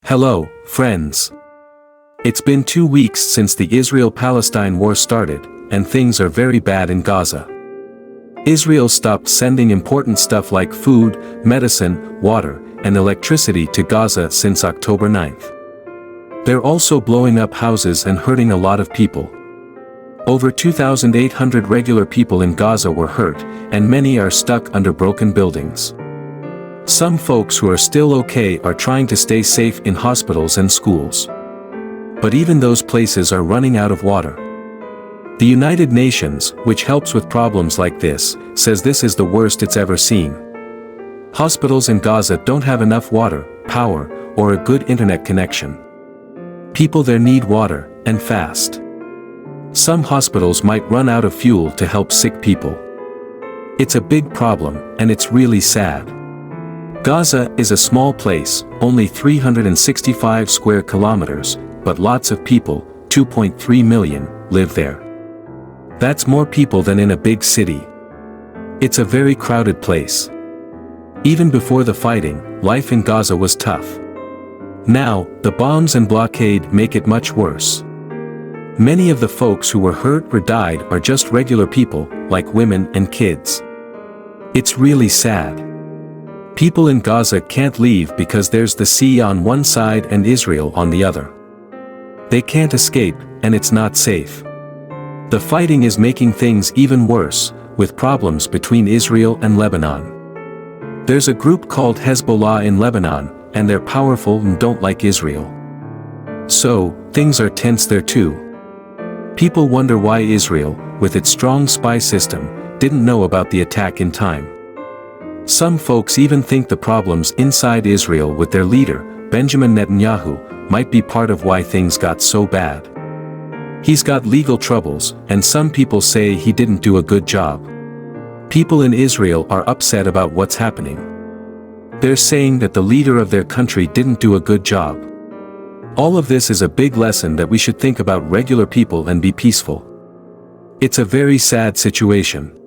Hello, friends. It's been 2 weeks since the Israel-Palestine war started, and things are very bad in Gaza. Israel stopped sending important stuff like food, medicine, water, and electricity to Gaza since October 9th. They're also blowing up houses and hurting a lot of people. Over 2,800 regular people in Gaza were hurt, and many are stuck under broken buildings. Some folks who are still okay are trying to stay safe in hospitals and schools. But even those places are running out of water. The United Nations, which helps with problems like this, says this is the worst it's ever seen. Hospitals in Gaza don't have enough water, power, or a good internet connection. People there need water, and fast. Some hospitals might run out of fuel to help sick people. It's a big problem, and it's really sad. Gaza is a small place, only 365 square kilometers, but lots of people, 2.3 million, live there. That's more people than in a big city. It's a very crowded place. Even before the fighting, life in Gaza was tough. Now, the bombs and blockade make it much worse. Many of the folks who were hurt or died are just regular people, like women and kids. It's really sad. People in Gaza can't leave because there's the sea on one side and Israel on the other. They can't escape, and it's not safe. The fighting is making things even worse, with problems between Israel and Lebanon. There's a group called Hezbollah in Lebanon, and they're powerful and don't like Israel. So, things are tense there too. People wonder why Israel, with its strong spy system, didn't know about the attack in time. Some folks even think the problems inside Israel with their leader, Benjamin Netanyahu, might be part of why things got so bad. He's got legal troubles, and some people say he didn't do a good job. People in Israel are upset about what's happening. They're saying that the leader of their country didn't do a good job. All of this is a big lesson that we should think about regular people and be peaceful. It's a very sad situation.